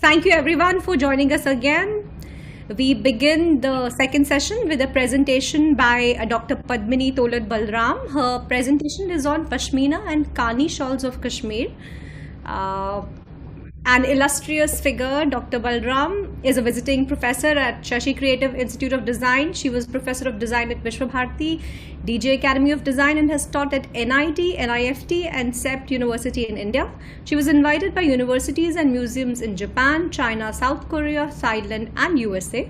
Thank you everyone for joining us again. We begin the second session with a presentation by Dr. Padmini Tolat Balaram. Her presentation is on Pashmina and Kani shawls of Kashmir. Uh, an illustrious figure, Dr. Balaram is a visiting professor at Shashi Creative Institute of Design. She was professor of design at Bharati, DJ Academy of Design, and has taught at NIT, NIFT, and CEPT University in India. She was invited by universities and museums in Japan, China, South Korea, Thailand, and USA.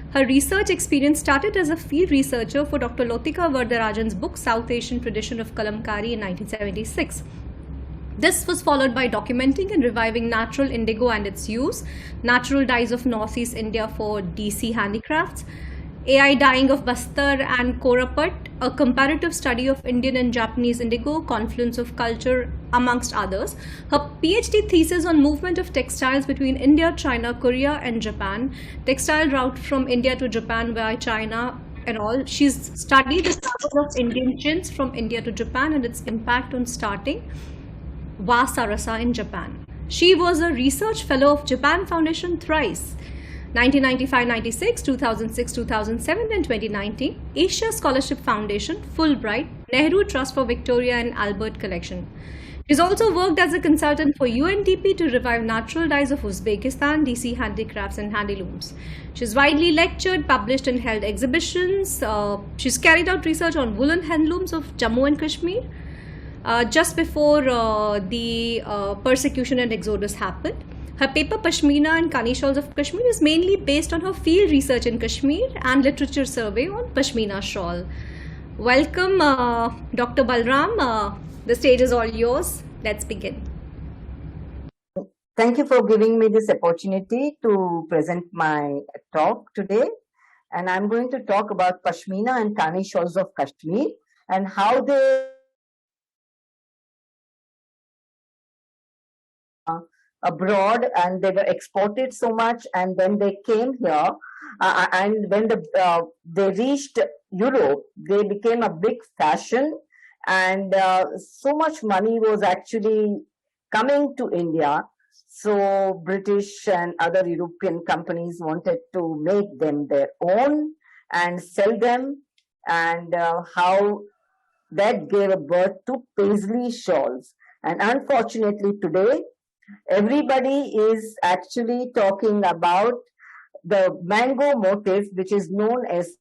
Her research experience started as a field researcher for Dr. Lotika Vardarajan's book South Asian Tradition of Kalamkari in 1976. This was followed by documenting and reviving natural indigo and its use, natural dyes of Northeast India for DC handicrafts, AI dyeing of Bastar and Korapat, a comparative study of Indian and Japanese indigo, confluence of culture, amongst others. Her PhD thesis on movement of textiles between India, China, Korea, and Japan, textile route from India to Japan via China, and all. She's studied the travel of Indian chintz from India to Japan and its impact on starting Vasarasa in Japan. She was a research fellow of Japan Foundation thrice, 1995-96, 2006-2007, and 2019, Asia Scholarship Foundation, Fulbright, Nehru Trust for Victoria and Albert Collection. She's also worked as a consultant for UNDP to revive natural dyes of Uzbekistan, DC handicrafts, and handlooms. She's widely lectured, published, and held exhibitions. She's carried out research on woolen handlooms of Jammu and Kashmir. Just before the persecution and exodus happened. Her paper Pashmina and Kani shawls of Kashmir is mainly based on her field research in Kashmir and literature survey on Pashmina shawl. Welcome, Dr. Balaram. The stage is all yours. Let's begin. Thank you for giving me this opportunity to present my talk today. And I'm going to talk about Pashmina and Kani shawls of Kashmir and how they abroad and they were exported so much, and then they came here and when they reached Europe, they became a big fashion, and so much money was actually coming to India. So British and other European companies wanted to make them their own and sell them, and how that gave a birth to paisley shawls. And unfortunately today, everybody is actually talking about the mango motif, which is known as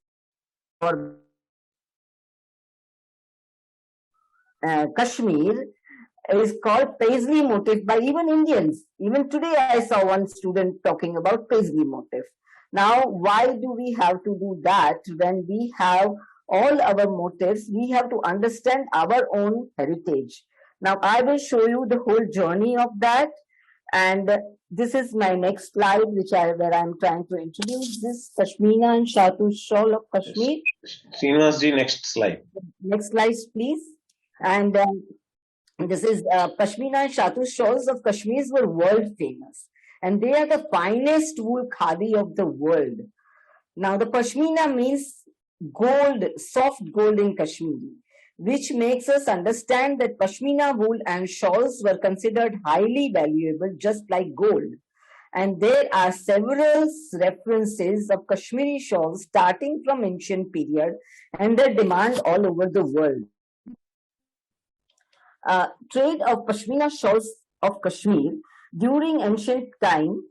Kashmir, is called paisley motif by even Indians. Even today I saw one student talking about paisley motif. Now, why do we have to do that when we have all our motifs? We have to understand our own heritage. Now, I will show you the whole journey of that. And this is my next slide, where I'm trying to introduce this Pashmina and Shatu shawl of Kashmir. Srinivas ji, next slide. Next slide, please. And this is Pashmina and Shatu shawls of Kashmir were world famous. And they are the finest wool khadi of the world. Now, the Pashmina means gold, soft gold in Kashmiri, which makes us understand that Pashmina wool and shawls were considered highly valuable, just like gold. And there are several references of Kashmiri shawls starting from ancient period and their demand all over the world. Trade of Pashmina shawls of Kashmir during ancient times,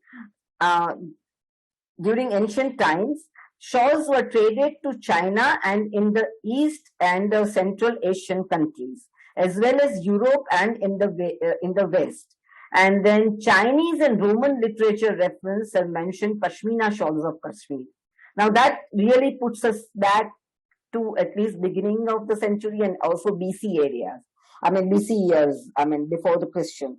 shawls were traded to China and in the East and the Central Asian countries, as well as Europe and in the West. And then Chinese and Roman literature reference have mentioned Pashmina shawls of Kashmir. Now that really puts us back to at least beginning of the century and also BC areas. BC years, before the Christian.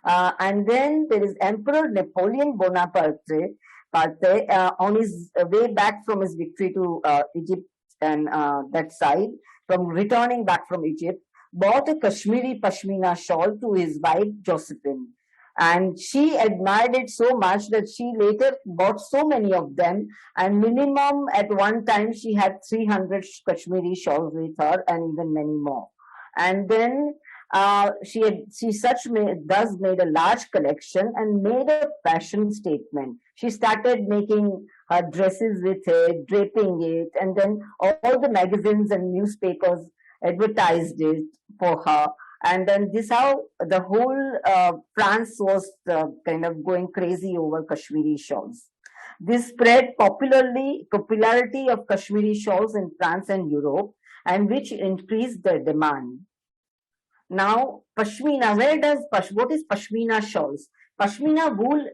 And then there is Emperor Napoleon Bonaparte, on his way back from his victory to Egypt and that side, from returning back from Egypt, bought a Kashmiri Pashmina shawl to his wife Josephine. And she admired it so much that she later bought so many of them, and minimum at one time she had 300 Kashmiri shawls with her and even many more. And then Thus made a large collection and made a fashion statement. She started making her dresses with it, draping it, and then all the magazines and newspapers advertised it for her. And then this how the whole France was kind of going crazy over Kashmiri shawls. This spread popularity of Kashmiri shawls in France and Europe, and which increased their demand. Now, Pashmina, what is Pashmina shawls? Pashmina wool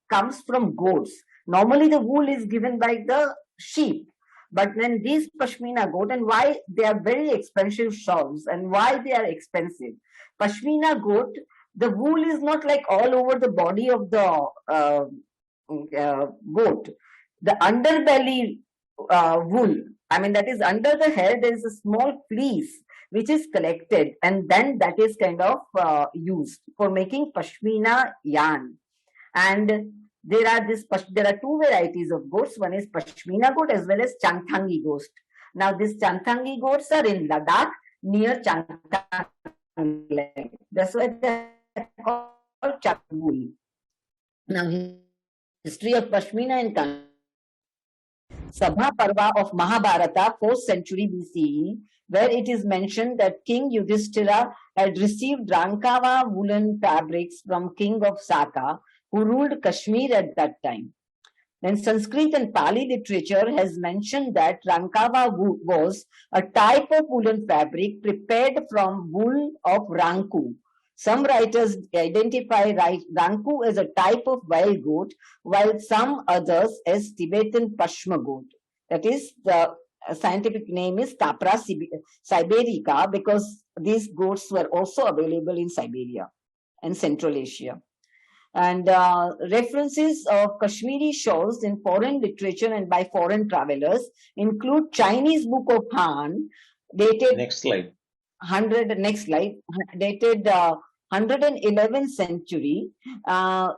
comes from goats. Normally, the wool is given by the sheep. But then these Pashmina goat, and why they are very expensive shawls, and why they are expensive. Pashmina goat, the wool is not like all over the body of the goat. The underbelly wool, I mean, that is under the hair, there is a small fleece which is collected, and then that is kind of used for making Pashmina yarn. And there are two varieties of goats. One is Pashmina goat as well as Changthangi goats. Now, these Changthangi goats are in Ladakh near Changtang. That's why they are called Changthangi. Now, history of Pashmina in Kani. Sabha Parva of Mahabharata, 4th century BCE, where it is mentioned that King Yudhishthira had received Rankava woolen fabrics from King of Saka, who ruled Kashmir at that time. Then Sanskrit and Pali literature has mentioned that Rankava was a type of woolen fabric prepared from wool of Ranku. Some writers identify Ranku as a type of wild goat, while some others as Tibetan Pashma goat. That is, the scientific name is Capra siberica, because these goats were also available in Siberia and Central Asia. And references of Kashmiri shawls in foreign literature and by foreign travelers include Chinese Book of Han, dated Next slide. Dated 111th century, not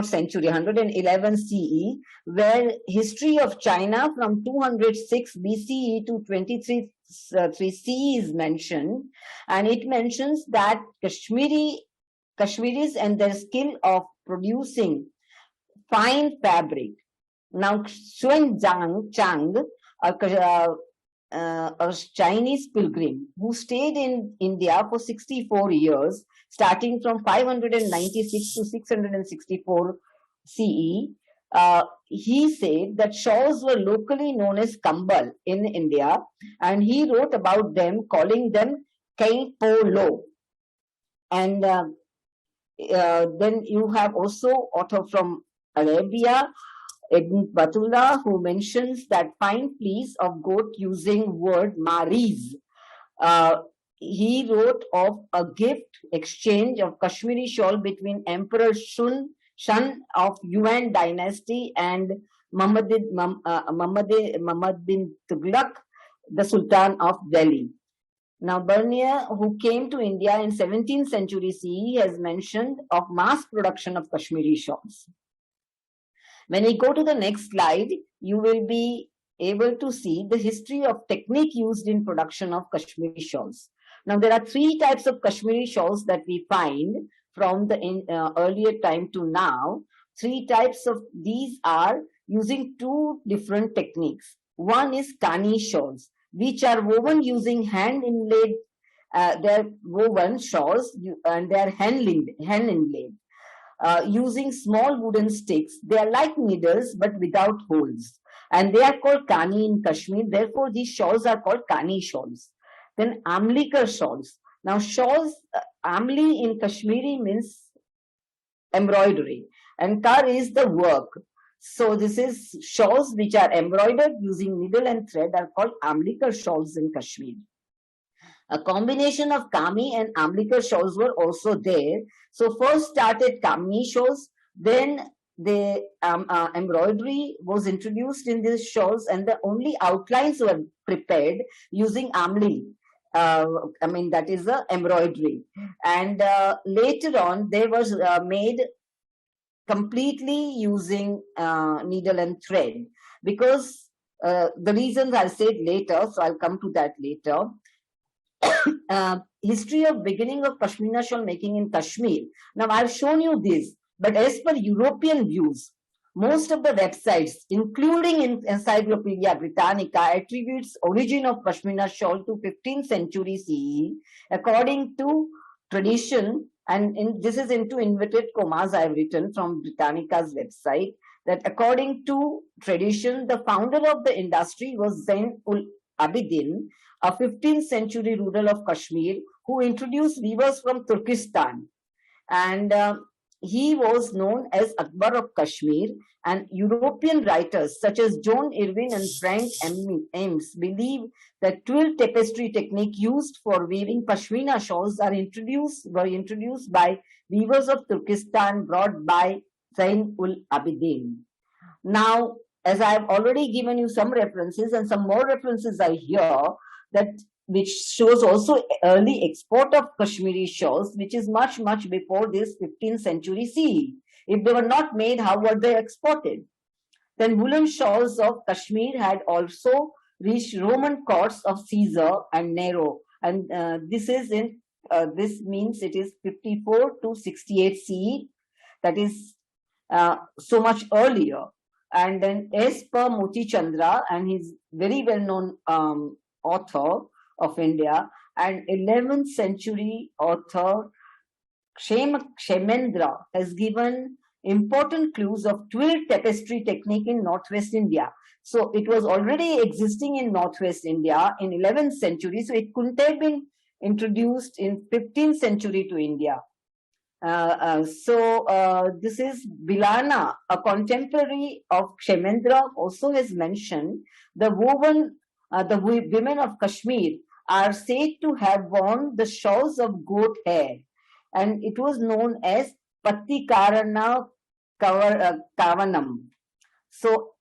century, 111 CE, where history of China from 206 BCE to 23 CE is mentioned, and it mentions that Kashmiris and their skill of producing fine fabric. Now, Xuanzang, a Chinese pilgrim who stayed in India for 64 years, starting from 596 to 664 CE, he said that shawls were locally known as kambal in India, and he wrote about them, calling them kai polo. And then you have also author from Arabia, Ibn Batullah, who mentions that fine fleece of goat using word mariz. He wrote of a gift exchange of Kashmiri shawl between Emperor Shun of Yuan dynasty and Muhammad bin Tughlaq, the Sultan of Delhi. Now, Bernier, who came to India in 17th century CE, has mentioned of mass production of Kashmiri shawls. When we go to the next slide, you will be able to see the history of technique used in production of Kashmiri shawls. Now, there are three types of Kashmiri shawls that we find from the earlier time to now. Three types of these are using two different techniques. One is Kani shawls, which are woven using hand inlaid. They're woven shawls and they are hand inlaid. Using small wooden sticks. They are like needles but without holes. And they are called Kani in Kashmir. Therefore, these shawls are called Kani shawls. Then Amlikar shawls. Now, shawls, Amli in Kashmiri means embroidery. And Kar is the work. So, this is shawls which are embroidered using needle and thread are called Amlikar shawls in Kashmir. A combination of Kami and Amlikar shawls were also there. So first started Kami shawls, then the embroidery was introduced in these shawls, and the only outlines were prepared using Amli. That is the embroidery. And later on, they was made completely using needle and thread, because the reasons I'll say later, so I'll come to that later. history of beginning of Pashmina shawl making in Kashmir. Now I've shown you this, but as per European views, most of the websites, including in Encyclopedia Britannica, attributes origin of Pashmina shawl to 15th century CE, according to tradition. And this is into inverted commas I've written from Britannica's website, that according to tradition, the founder of the industry was Zain ul Abidin, a 15th century ruler of Kashmir, who introduced weavers from Turkestan. And he was known as Akbar of Kashmir, and European writers such as John Irwin and Frank Ames believe that twill tapestry technique used for weaving Pashmina shawls were introduced by weavers of Turkestan, brought by Zain ul Abidin. Now, as I have already given you some references, and some more references are here, that which shows also early export of Kashmiri shawls, which is much, much before this 15th century CE. If they were not made, how were they exported? Then woolen shawls of Kashmir had also reached Roman courts of Caesar and Nero. And this means it is 54 to 68 CE. That is so much earlier. And then as per Moti Chandra, and his very well-known author of India, and 11th century author Kshemendra has given important clues of twill tapestry technique in Northwest India. So it was already existing in Northwest India in 11th century, so it couldn't have been introduced in 15th century to India. This is Bilana, a contemporary of Kshemendra, also has mentioned the women of Kashmir are said to have worn the shawls of goat hair, and it was known as Patikarana Kavanam. So,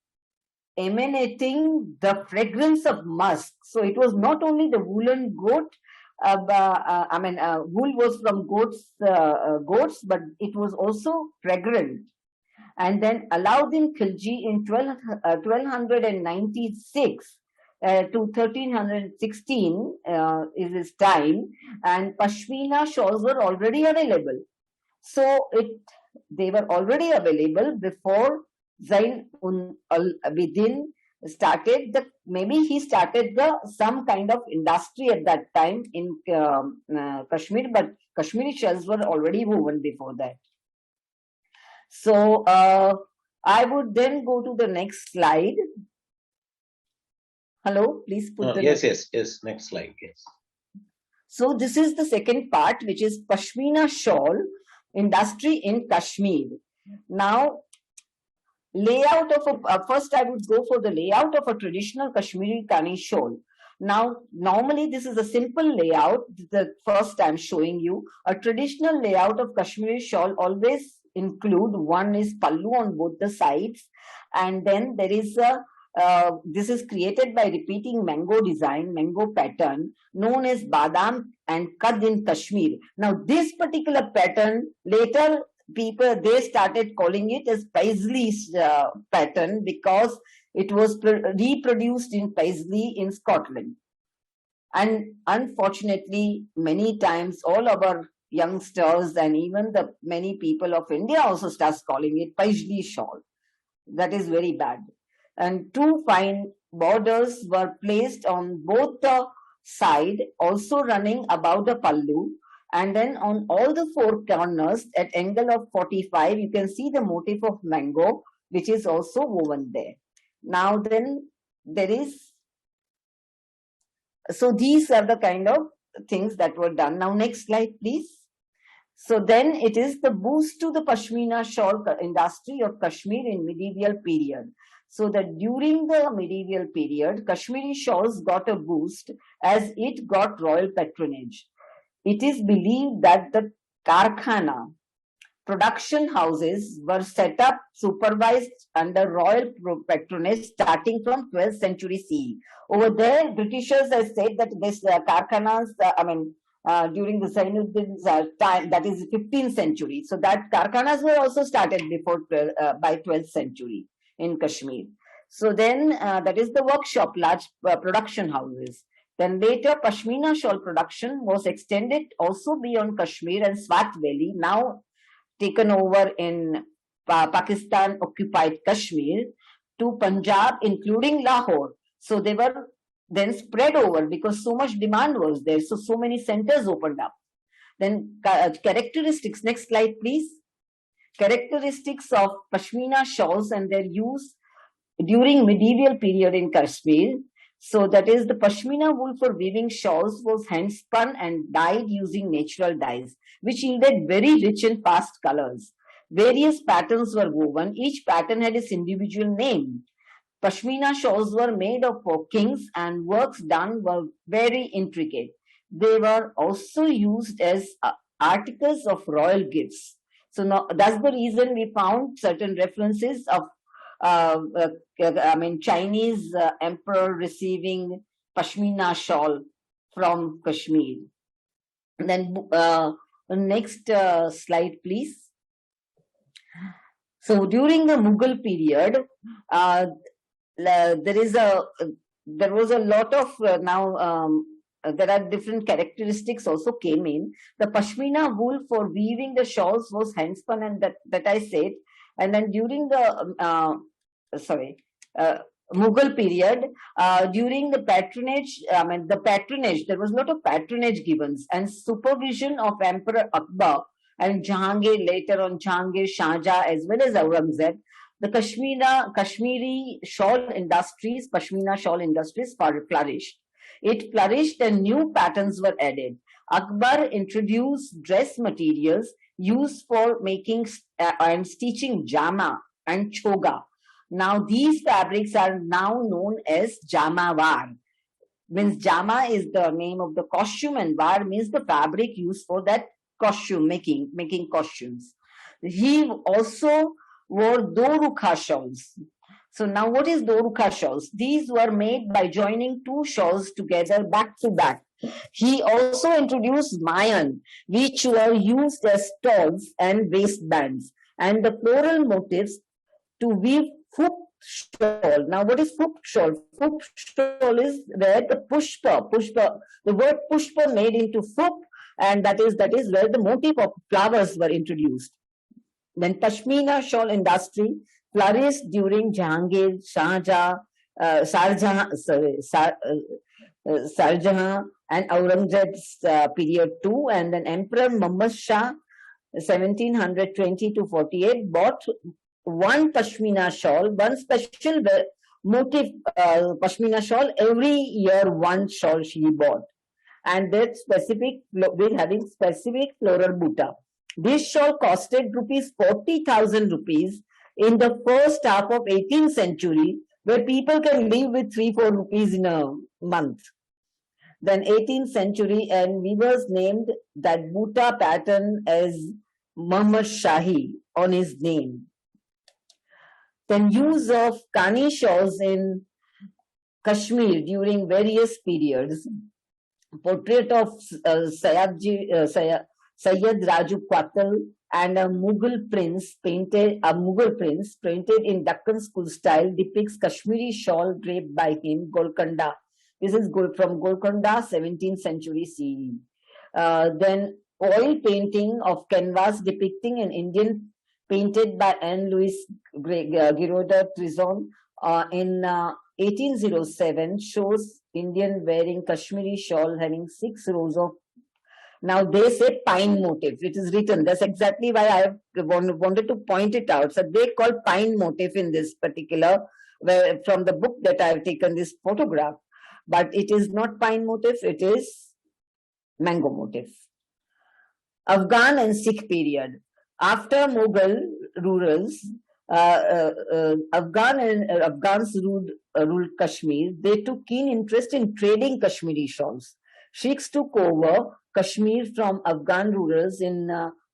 emanating the fragrance of musk. So, it was not only the woolen goat, wool was from goats, but it was also fragrant. And then Alauddin Khilji in 1296 to 1316 is his time, and Pashmina shawls were already available. So they were already available before Zain ul Abidin started he started some kind of industry at that time in Kashmir, but Kashmiri shells were already woven before that. So I would then go to the next slide. Hello, please put the yes. Next slide, yes. So this is the second part, which is Pashmina shawl industry in Kashmir. Now, layout of first I would go for the layout of a traditional Kashmiri Kani shawl. Now, normally this is a simple layout. The first I'm showing you a traditional layout of Kashmiri shawl always include, one is pallu on both the sides, and then there is a this is created by repeating mango design, mango pattern known as Badam and Kad in Kashmir. Now, this particular pattern later they started calling it as Paisley's pattern, because it was reproduced in Paisley in Scotland. And unfortunately, many times all our youngsters and even the many people of India also starts calling it Paisley shawl. That is very bad. And two fine borders were placed on both the side, also running above the pallu. And then on all the four corners at angle of 45, you can see the motif of mango, which is also woven there. Now then there is, so these are the kind of things that were done. Now next slide, please. So then it is the boost to the Pashmina shawl industry of Kashmir in medieval period. So that during the medieval period, Kashmiri shawls got a boost as it got royal patronage. It is believed that the Karkhana production houses were set up, supervised under royal patronage starting from 12th century CE. Over there, Britishers have said that this Karkhanas, during the Zainuddin's time, that is 15th century. So that Karkhanas were also started before by 12th century in Kashmir. So then that is the workshop, large production houses. Then later, Pashmina shawl production was extended also beyond Kashmir and Swat Valley, now taken over in Pakistan-occupied Kashmir, to Punjab, including Lahore. So they were then spread over because so much demand was there. So many centers opened up. Then characteristics, next slide please. Characteristics of Pashmina shawls and their use during medieval period in Kashmir. So that is, the Pashmina wool for weaving shawls was hand spun and dyed using natural dyes, which yielded very rich and fast colors. Various patterns were woven. Each pattern had its individual name. Pashmina shawls were made of kings and works done were very intricate. They were also used as articles of royal gifts. So now, that's the reason we found certain references of Chinese emperor receiving Pashmina shawl from Kashmir. And then next slide, please. So during the Mughal period, there was a lot of there are different characteristics also came in. The Pashmina wool for weaving the shawls was handspun, and that I said. And then during the Mughal period, during the patronage, there was a lot of patronage given and supervision of Emperor Akbar and Jahangir, later on Jahangir, Shah Jahan, as well as Aurangzeb. The Kashmiri shawl industries, Pashmina shawl industries flourished. It flourished and new patterns were added. Akbar introduced dress materials used for making and stitching jama and choga. Now these fabrics are now known as jamawar. Means jama is the name of the costume and war means the fabric used for that costume making costumes. He also wore dorukha shawls. So now what is dorukha shawls? These were made by joining two shawls together back to back. He also introduced mayan, which were used as stalls and waistbands, and the floral motifs to weave fup shawl. Now what is fup shawl? Fup shawl is where the pushpa, the word pushpa made into fup, and that is where the motif of flowers were introduced. Then Pashmina shawl industry flourished during Jahangir, Shah Jahan, Shah Jahan and Aurangzeb's period too. And then Emperor Muhammad Shah, 1720 to 48, bought one Pashmina shawl, one special motif Pashmina shawl. Every year one shawl she bought, and that specific with having specific floral butta. This shawl costed rupees 40,000 rupees in the first half of 18th century, where people can live with 3-4 rupees in a month. Then 18th century, and weavers named that butta pattern as Muhammad Shahi on his name. Then use of Kani shawls in Kashmir during various periods. Portrait of Sayyid Raju Qatal and a Mughal prince painted in Deccan school style depicts Kashmiri shawl draped by him, Golconda. This is from Golconda, 17th century CE. Then oil painting of canvas depicting an Indian painted by Anne-Louise Giraudet-Trizon in 1807 shows Indian wearing Kashmiri shawl having 6 rows of. Now they say pine motif. It is written. That's exactly why I wanted to point it out. So they call pine motif in this particular, from the book that I have taken this photograph. But it is not pine motif. It is mango motif. Afghan and Sikh period. After Mughal rulers, Afghans ruled Kashmir. They took keen interest in trading Kashmiri shawls. Sikhs took over Kashmir from Afghan rulers in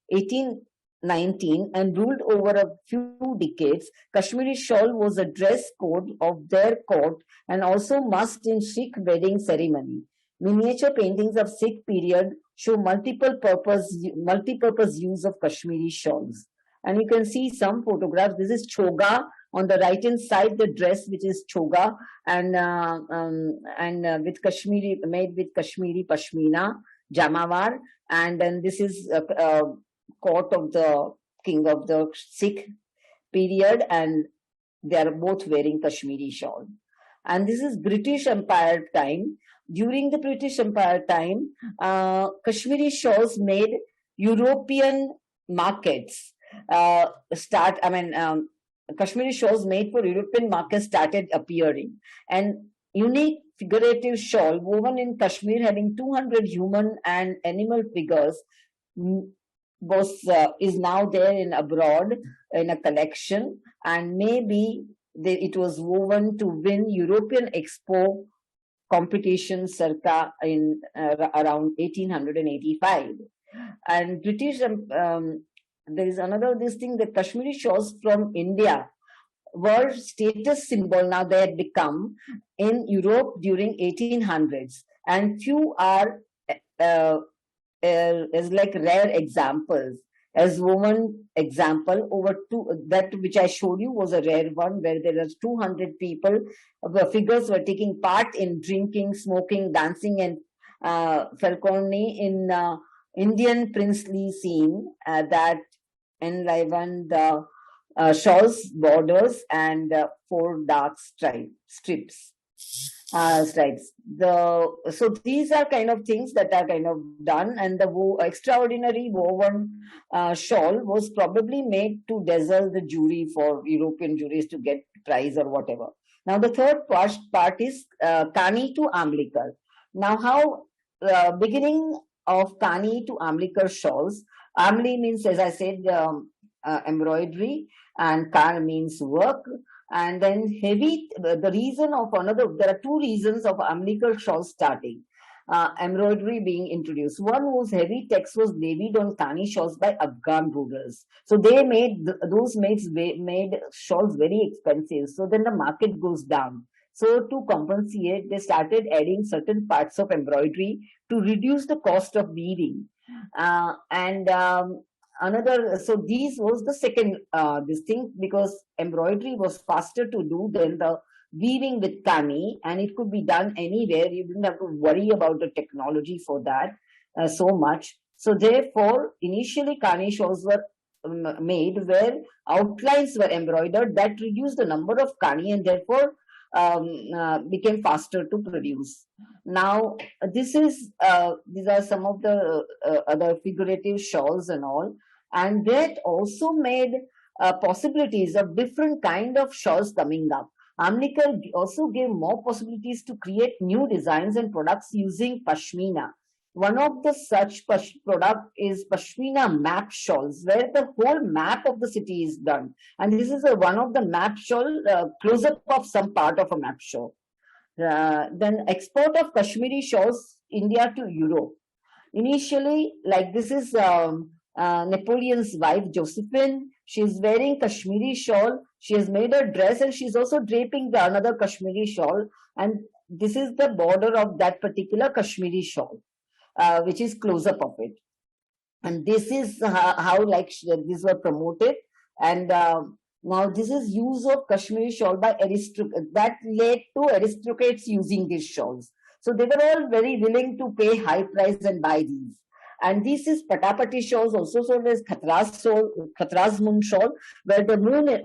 1819 and ruled over a few decades. Kashmiri shawl was a dress code of their court and also must in Sikh wedding ceremony. Miniature paintings of Sikh period show multi-purpose use of Kashmiri shawls. And you can see some photographs. This is choga On the right hand side, the dress, which is choga, and with Kashmiri, made with Kashmiri Pashmina, Jamawar, and then this is court of the king of the Sikh period, and they are both wearing Kashmiri shawl. And this is British Empire time. During the British Empire time, Kashmiri shawls made European markets Kashmiri shawls made for European markets started appearing. And unique figurative shawl woven in Kashmir having 200 human and animal figures is now there in abroad in a collection, and maybe it was woven to win European Expo competition circa in around 1885. And British, there is another this thing, the Kashmiri shawls from India were status symbol now they had become in Europe during 1800s, and few are as like rare examples. As woman example, over that which I showed you was a rare one, where there are 200 people, figures were taking part in drinking, smoking, dancing, and falconry in Indian princely scene that enlivened the shawls, borders, and 4 dark stripes. So these are kind of things that are kind of done, and the extraordinary woven shawl was probably made to dazzle the jury for European juries to get prize or whatever. Now the third part is Kani to Amlikar. Now how beginning of Kani to Amlikar shawls. Amli means, as I said, embroidery, and Kar means work. And then heavy, the reason of there are 2 reasons of Amlikar shawls starting, embroidery being introduced. One was heavy text was levied on Kani shawls by Afghan rulers. So they made, those maids made shawls very expensive. So then the market goes down. So to compensate, they started adding certain parts of embroidery to reduce the cost of weaving. So these was the second this thing, because embroidery was faster to do than the weaving with Kani, and it could be done anywhere. You didn't have to worry about the technology for that so much. So therefore, initially Kani shawls were made where outlines were embroidered, that reduced the number of Kani, and therefore became faster to produce. Now these are some of the other figurative shawls and all, and that also made possibilities of different kind of shawls coming up. Amlikar also gave more possibilities to create new designs and products using Pashmina. One of the such product is Pashmina map shawls, where the whole map of the city is done. And this is one of the map shawl, close-up of some part of a map shawl. Then export of Kashmiri shawls, India to Europe. Initially, like this is Napoleon's wife, Josephine. She is wearing Kashmiri shawl. She has made a dress, and she's also draping another Kashmiri shawl. And this is the border of that particular Kashmiri shawl. Which is close-up of it. And this is how like these were promoted. And now this is use of Kashmiri shawl by aristocrats. That led to aristocrats using these shawls. So they were all very willing to pay high price and buy these. And this is Patapati shawls, also sold as Khatraz moon shawl, where the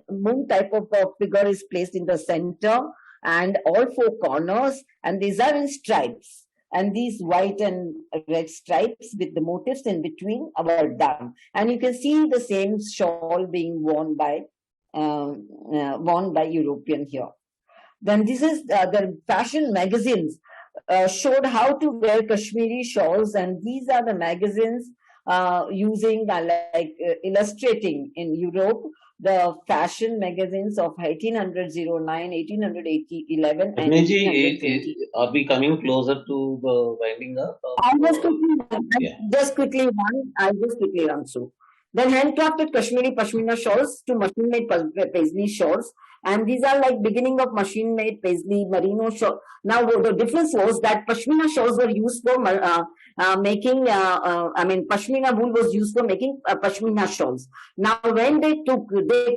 moon type of figure is placed in the center and all 4 corners, and these are in stripes. And these white and red stripes with the motifs in between are done. And you can see the same shawl being worn by European here. Then this is the fashion magazines showed how to wear Kashmiri shawls, and these are the magazines using illustrating in Europe the fashion magazines of 1809, 1811, and Padmini, are we coming closer to the winding up? I'll just quickly run through. Then handcrafted Kashmiri Pashmina shawls to machine-made Paisley shawls. And these are like beginning of machine-made paisley merino shawl. Now the difference was that Pashmina shawls were used for making. Pashmina wool was used for making Pashmina shawls. Now when they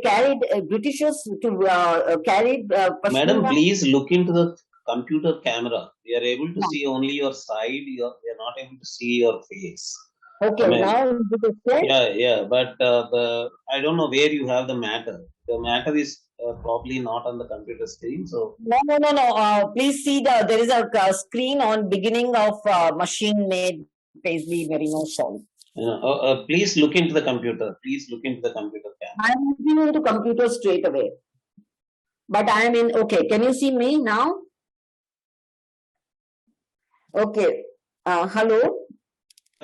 carried Britishers to carried Pashmina. Madam, please look into the computer camera. We are able to see only your side. We are not able to see your face. Okay, now is it okay? Yeah, but I don't know where you have the matter. The matter is probably not on the computer screen. So no. Please see there is a screen on beginning of machine-made paisley merino shawl. Please look into the computer. Please look into the computer camera. I am looking into computer straight away. But I am in. Okay, can you see me now? Okay. Hello.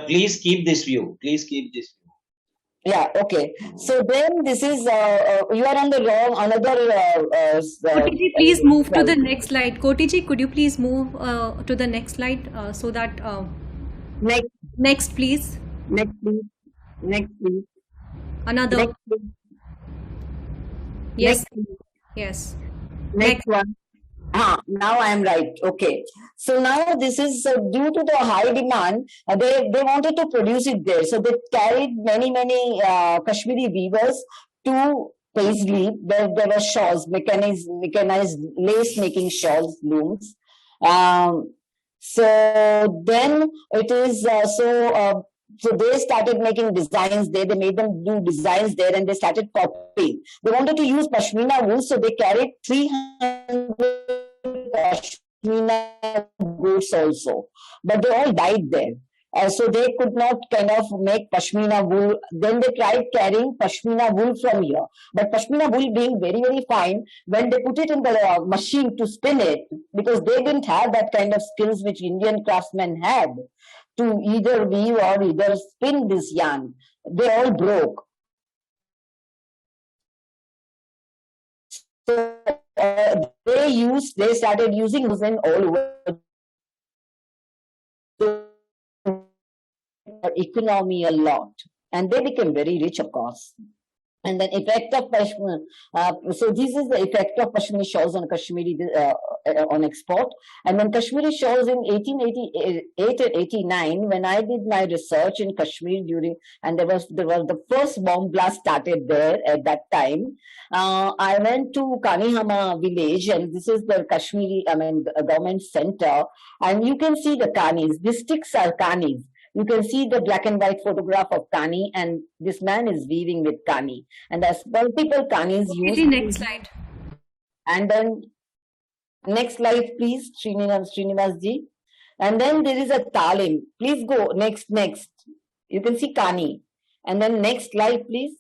Please keep this view. Please keep this view. Yeah, okay. So then this is, you are on the wrong, another... Kotiji, please move to the next slide. Kotiji, could you please move to the next slide so that... Next, please. Next, please. Next, please. Another. Next, please. Yes. Next, please. Yes. Next one. Now I am right. Okay. So now this is due to the high demand, they wanted to produce it there. So they carried many Kashmiri weavers to Paisley, where there were shawls, mechanized lace making shawls, looms. So then it is so they started making designs there. They made them do designs there, and they started copying. They wanted to use Pashmina wool, so they carried 300 Pashmina goods also, but they all died there. So they could not kind of make Pashmina wool. Then they tried carrying Pashmina wool from here. But Pashmina wool being very fine, when they put it in the machine to spin it, because they didn't have that kind of skills which Indian craftsmen had to either weave or either spin this yarn, they all broke. So they started using muslin all over economy a lot, and they became very rich, of course. And then effect of Pashmina. So this is the effect of Pashmina shawls on Kashmiri on export. And then Kashmiri shawls in 1888 and 89, when I did my research in Kashmir and there was the first bomb blast started there at that time. I went to Kani village, and this is the Kashmiri, government center, and you can see the Kanis. These sticks are Kanis. You can see the black and white photograph of Kani, and this man is weaving with Kani. And there's multiple Kanis used. Next slide. And then, next slide, please, Srinivas ji. And then there is a talim. Please go, next. You can see Kani. And then next slide, please.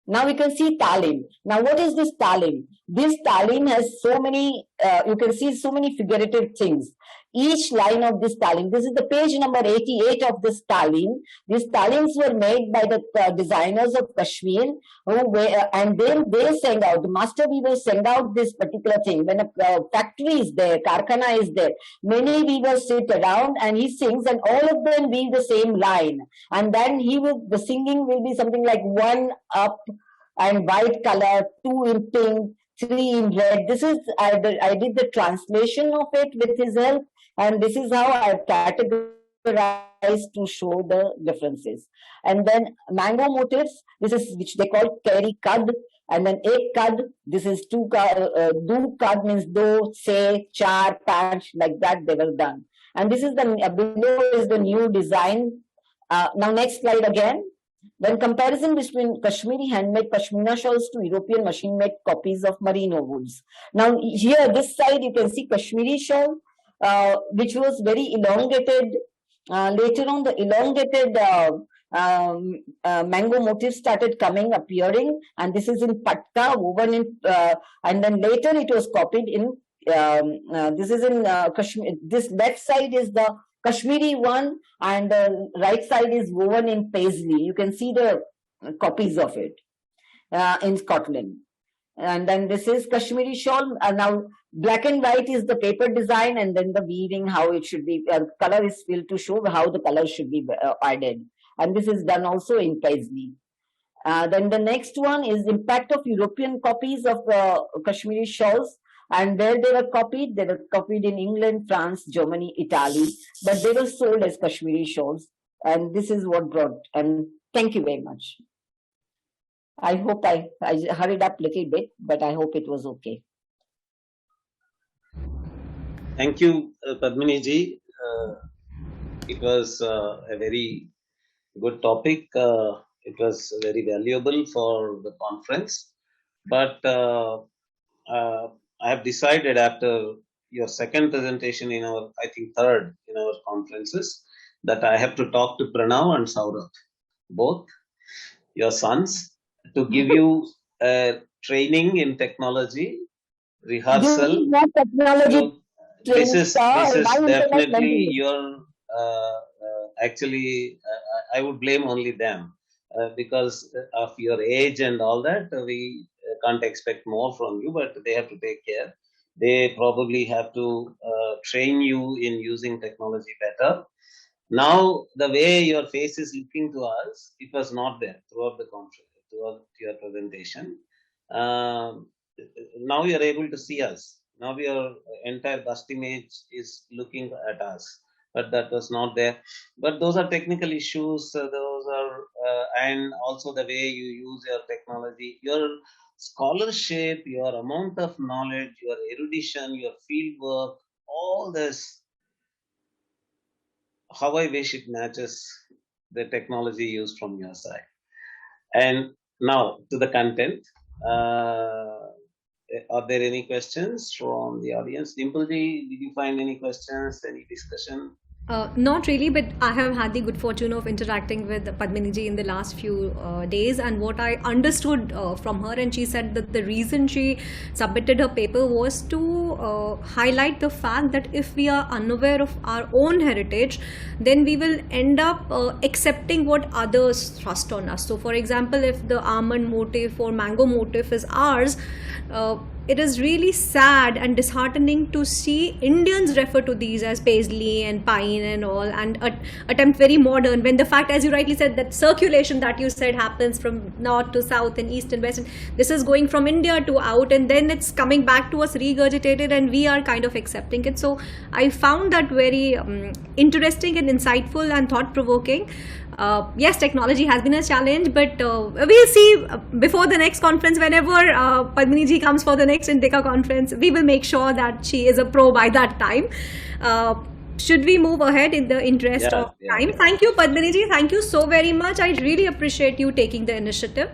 Now we can see talim. Now what is this talim? This talim has so many, you can see so many figurative things. Each line of this talim, this is the page number 88 of this talim. These talims were made by the designers of Kashmir, and then they send out, the master weavers send out this particular thing. When a factory is there, karkhana is there, many weavers sit around and he sings, and all of them weave the same line. And then the singing will be something like 1 up and white color, 2 in pink, 3 in red. This is, I did the translation of it with his help, and this is how I categorized to show the differences. And then mango motifs, this is which they call keri kad, and then ek kad, this is du kad means do, say, char, panch, like that they were done. And this is below is the new design. Now next slide again. Then comparison between Kashmiri handmade Pashmina shawls to European machine-made copies of merino wools. Now here, this side, you can see Kashmiri shawl, which was very elongated. Later on, the elongated mango motifs started appearing, and this is in patka, woven in, and then later it was copied in, this is in Kashmir. This left side is the Kashmiri one, and the right side is woven in paisley. You can see the copies of it in Scotland. And then this is Kashmiri shawl. Now black and white is the paper design, and then the weaving, how it should be, color is filled to show how the color should be added. And this is done also in paisley. Then the next one is impact of European copies of Kashmiri shawls. And where they were copied in England, France, Germany, Italy, but they were sold as Kashmiri shawls. And this is what brought, and thank you very much. I hope I hurried up a little bit, but I hope it was okay. Thank you, Padmini ji. It was a very good topic. It was very valuable for the conference. But I have decided after your second presentation in our, I think third in our conferences, that I have to talk to Pranav and Saurabh, both your sons, to give you a training in technology, rehearsal. Technology. This is definitely your, actually, I would blame only them because of your age and all that. We can't expect more from you, but they have to take care. They probably have to train you in using technology better. Now, the way your face is looking to us, it was not there throughout the conference, throughout your presentation. Now you are able to see us. Now your entire bust image is looking at us, but that was not there. But those are technical issues. Those are, and also the way you use your technology, your scholarship, your amount of knowledge, your erudition, your field work, all this. How I wish it matches the technology used from your side. And now to the content. Are there any questions from the audience? Dimpleji, did you find any questions, any discussion? Not really, but I have had the good fortune of interacting with Padmini ji in the last few days, and what I understood from her, and she said that the reason she submitted her paper was to highlight the fact that if we are unaware of our own heritage, then we will end up accepting what others thrust on us. So, for example, if the almond motif or mango motif is ours, it is really sad and disheartening to see Indians refer to these as paisley and pine and all, and attempt very modern, when the fact, as you rightly said, that circulation that you said happens from north to south and east and west, and this is going from India to out, and then it's coming back to us regurgitated, and we are kind of accepting it. So I found that very interesting and insightful and thought-provoking. Yes, technology has been a challenge, but we'll see before the next conference. Whenever Padmini ji comes for the next Indica conference, we will make sure that she is a pro by that time. Should we move ahead in the interest of time? Thank you, Padmini ji. Thank you so very much. I really appreciate you taking the initiative.